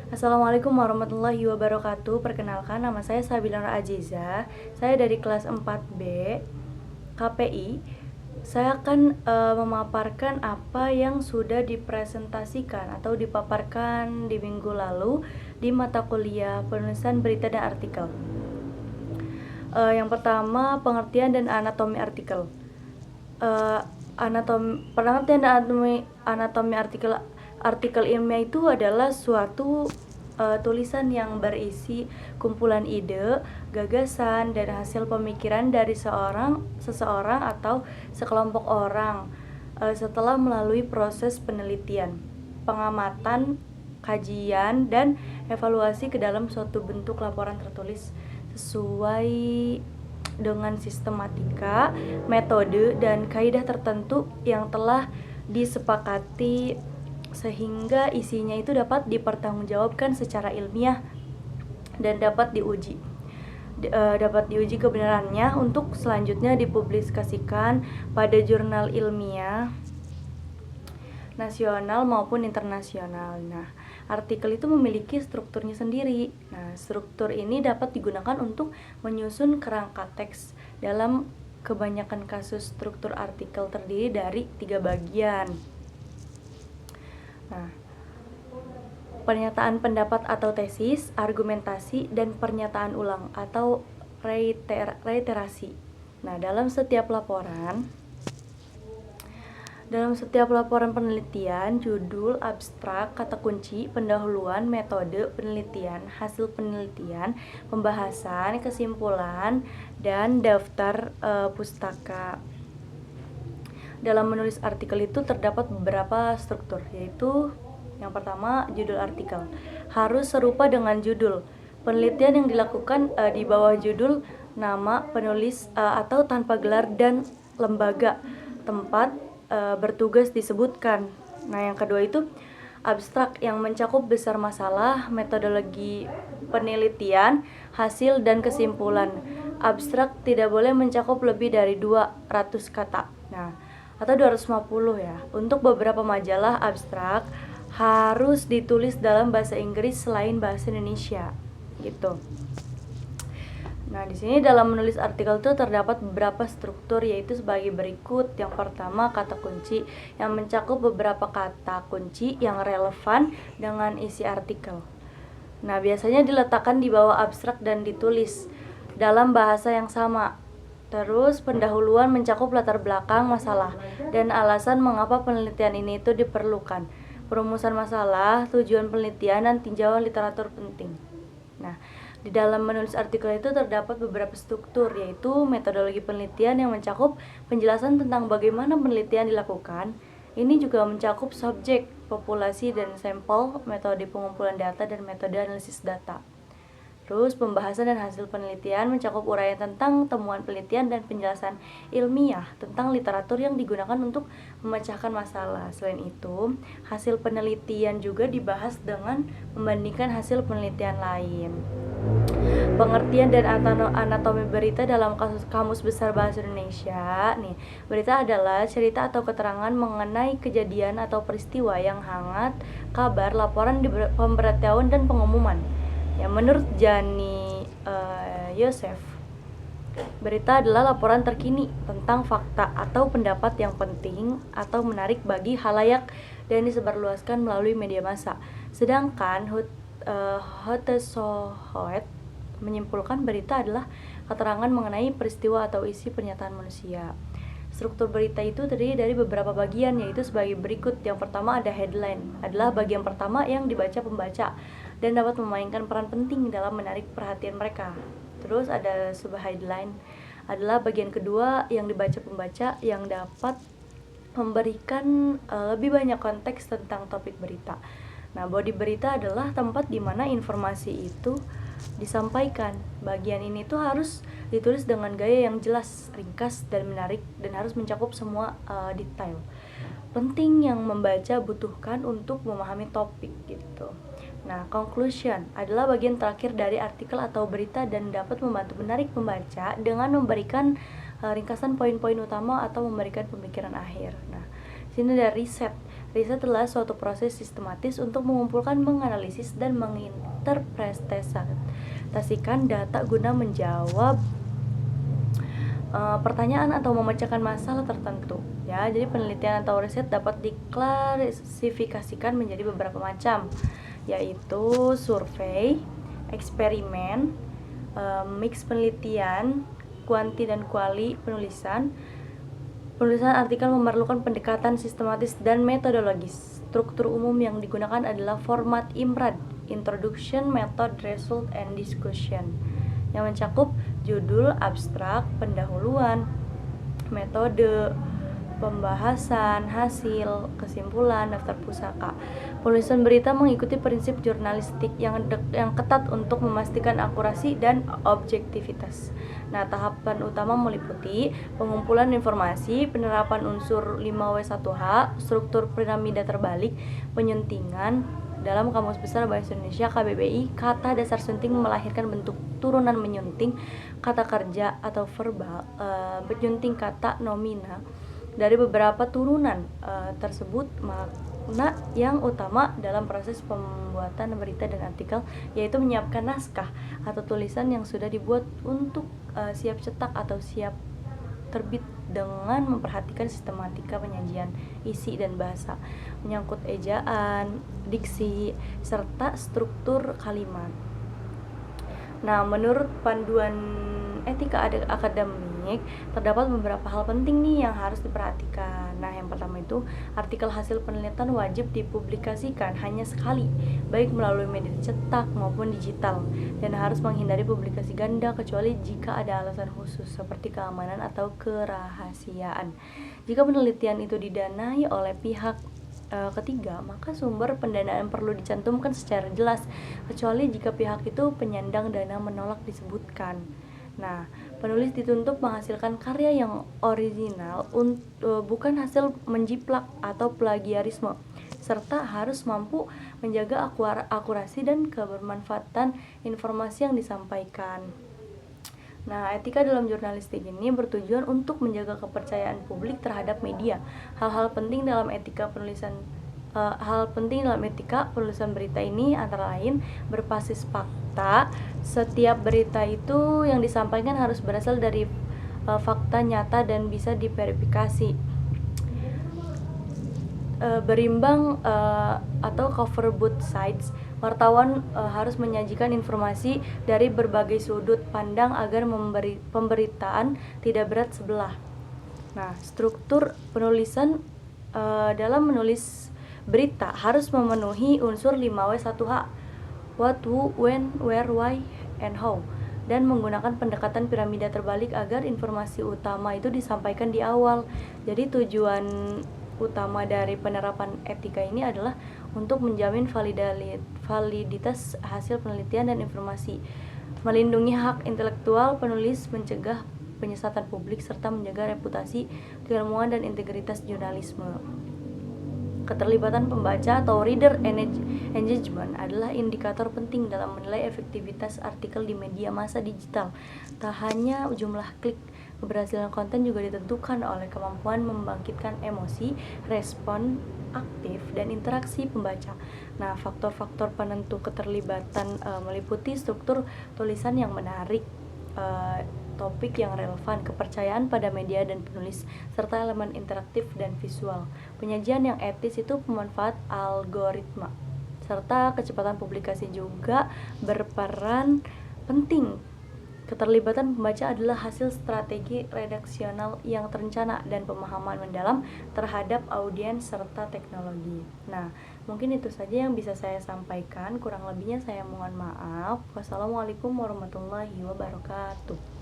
Assalamualaikum warahmatullahi wabarakatuh. Perkenalkan, nama saya Sabila Nur Aziza. Saya dari kelas 4B KPI. Saya akan memaparkan apa yang sudah dipresentasikan atau dipaparkan di minggu lalu di mata kuliah penulisan berita dan artikel. Yang pertama, pengertian dan anatomi artikel. Pengertian dan anatomi artikel ilmiah itu adalah suatu tulisan yang berisi kumpulan ide, gagasan, dan hasil pemikiran dari seseorang atau sekelompok orang setelah melalui proses penelitian, pengamatan, kajian, dan evaluasi ke dalam suatu bentuk laporan tertulis sesuai dengan sistematika, metode, dan kaidah tertentu yang telah disepakati sehingga isinya itu dapat dipertanggungjawabkan secara ilmiah dan dapat diuji kebenarannya untuk selanjutnya dipublikasikan pada jurnal ilmiah nasional maupun internasional. Nah, artikel itu memiliki strukturnya sendiri. Nah, struktur ini dapat digunakan untuk menyusun kerangka teks. Dalam kebanyakan kasus, struktur artikel terdiri dari 3 bagian. Nah, pernyataan pendapat atau tesis, argumentasi, dan pernyataan ulang atau reiterasi. Nah, dalam setiap laporan penelitian, judul, abstrak, kata kunci, pendahuluan, metode penelitian, hasil penelitian, pembahasan, kesimpulan, dan daftar pustaka. Dalam menulis artikel itu terdapat beberapa struktur, yaitu yang pertama, judul artikel harus serupa dengan judul. Penelitian yang dilakukan di bawah judul, nama penulis atau tanpa gelar dan lembaga tempat bertugas disebutkan. Nah, yang kedua itu abstrak yang mencakup besar masalah, metodologi penelitian, hasil, dan kesimpulan. Abstrak tidak boleh mencakup lebih dari 200 kata. Nah, atau 250 ya. Untuk beberapa majalah abstrak harus ditulis dalam bahasa Inggris selain bahasa Indonesia. Gitu. Nah, di sini dalam menulis artikel itu terdapat beberapa struktur, yaitu sebagai berikut. Yang pertama, kata kunci yang mencakup beberapa kata kunci yang relevan dengan isi artikel. Nah, biasanya diletakkan di bawah abstrak dan ditulis dalam bahasa yang sama. Terus, pendahuluan mencakup latar belakang masalah dan alasan mengapa penelitian ini itu diperlukan. Perumusan masalah, tujuan penelitian, dan tinjauan literatur penting. Nah, di dalam menulis artikel itu terdapat beberapa struktur, yaitu metodologi penelitian yang mencakup penjelasan tentang bagaimana penelitian dilakukan. Ini juga mencakup subjek, populasi, dan sampel, metode pengumpulan data, dan metode analisis data. Terus, pembahasan dan hasil penelitian mencakup uraian tentang temuan penelitian dan penjelasan ilmiah tentang literatur yang digunakan untuk memecahkan masalah. Selain itu, hasil penelitian juga dibahas dengan membandingkan hasil penelitian lain. Pengertian dan anatomi berita dalam Kamus Besar Bahasa Indonesia. Nih, berita adalah cerita atau keterangan mengenai kejadian atau peristiwa yang hangat, kabar, laporan, pemberitahuan, dan pengumuman. Ya, menurut Jani Yosef, berita adalah laporan terkini tentang fakta atau pendapat yang penting atau menarik bagi halayak dan disebarluaskan melalui media massa. Sedangkan Hottesohoet menyimpulkan berita adalah keterangan mengenai peristiwa atau isi pernyataan manusia. Struktur berita itu terdiri dari beberapa bagian, yaitu sebagai berikut. Yang pertama ada headline, adalah bagian pertama yang dibaca pembaca dan dapat memainkan peran penting dalam menarik perhatian mereka. Terus ada subheadline, adalah bagian kedua yang dibaca pembaca yang dapat memberikan lebih banyak konteks tentang topik berita. Nah, body berita adalah tempat di mana informasi itu disampaikan. Bagian ini tuh harus ditulis dengan gaya yang jelas, ringkas, dan menarik, dan harus mencakup semua detail penting yang membaca butuhkan untuk memahami topik gitu. Nah, conclusion adalah bagian terakhir dari artikel atau berita dan dapat membantu menarik pembaca dengan memberikan ringkasan poin-poin utama atau memberikan pemikiran akhir. Nah, sini ada riset. Riset adalah suatu proses sistematis untuk mengumpulkan, menganalisis, dan menginterpretasikan data guna menjawab pertanyaan atau memecahkan masalah tertentu. Ya, jadi penelitian atau riset dapat diklasifikasikan menjadi beberapa macam, yaitu survei, eksperimen, mix penelitian, kuanti dan kuali penulisan. Penulisan artikel memerlukan pendekatan sistematis dan metodologis. Struktur umum yang digunakan adalah format IMRAD, Introduction, Method, Result, and Discussion, yang mencakup judul, abstrak, pendahuluan, metode, pembahasan, hasil, kesimpulan, daftar pusaka. Penulisan berita mengikuti prinsip jurnalistik yang ketat untuk memastikan akurasi dan objektivitas. Nah, tahapan utama meliputi pengumpulan informasi, penerapan unsur 5W1H, struktur piramida terbalik, penyuntingan. Dalam Kamus Besar Bahasa Indonesia KBBI, kata dasar sunting melahirkan bentuk turunan menyunting kata kerja atau verbal, penyunting kata nomina. Dari beberapa turunan tersebut, makna yang utama dalam proses pembuatan berita dan artikel yaitu menyiapkan naskah atau tulisan yang sudah dibuat untuk siap cetak atau siap terbit dengan memperhatikan sistematika penyajian, isi dan bahasa, menyangkut ejaan, diksi, serta struktur kalimat. Nah, menurut panduan etika akademik, terdapat beberapa hal penting nih yang harus diperhatikan. Nah, yang pertama itu, artikel hasil penelitian wajib dipublikasikan hanya sekali, baik melalui media cetak maupun digital, dan harus menghindari publikasi ganda kecuali jika ada alasan khusus seperti keamanan atau kerahasiaan. Jika penelitian itu didanai oleh pihak ketiga, maka sumber pendanaan perlu dicantumkan secara jelas, kecuali jika pihak itu penyandang dana menolak disebutkan. Nah, penulis dituntut menghasilkan karya yang original, bukan hasil menjiplak atau plagiarisme, serta harus mampu menjaga akurasi dan kebermanfaatan informasi yang disampaikan. Nah, etika dalam jurnalistik ini bertujuan untuk menjaga kepercayaan publik terhadap media. Hal penting dalam etika penulisan berita ini antara lain berbasis fakta. Setiap berita itu yang disampaikan harus berasal dari fakta nyata dan bisa diverifikasi. Berimbang atau cover both sides. Wartawan harus menyajikan informasi dari berbagai sudut pandang agar pemberitaan tidak berat sebelah. Nah, struktur penulisan dalam menulis berita harus memenuhi unsur 5W1H, what, who, when, where, why, and how, dan menggunakan pendekatan piramida terbalik agar informasi utama itu disampaikan di awal. Jadi tujuan utama dari penerapan etika ini adalah untuk menjamin validitas hasil penelitian dan informasi, melindungi hak intelektual penulis, mencegah penyesatan publik, serta menjaga reputasi, keilmuan, dan integritas jurnalisme. Keterlibatan pembaca atau reader engagement adalah indikator penting dalam menilai efektivitas artikel di media massa digital. Tak hanya jumlah klik, keberhasilan konten juga ditentukan oleh kemampuan membangkitkan emosi, respon aktif, dan interaksi pembaca. Nah, faktor-faktor penentu keterlibatan meliputi struktur tulisan yang menarik, topik yang relevan, kepercayaan pada media dan penulis, serta elemen interaktif dan visual. Penyajian yang etis itu pemanfaat algoritma, serta kecepatan publikasi juga berperan penting. Keterlibatan pembaca adalah hasil strategi redaksional yang terencana dan pemahaman mendalam terhadap audiens serta teknologi. Nah, mungkin itu saja yang bisa saya sampaikan. Kurang lebihnya saya mohon maaf. Wassalamualaikum warahmatullahi wabarakatuh.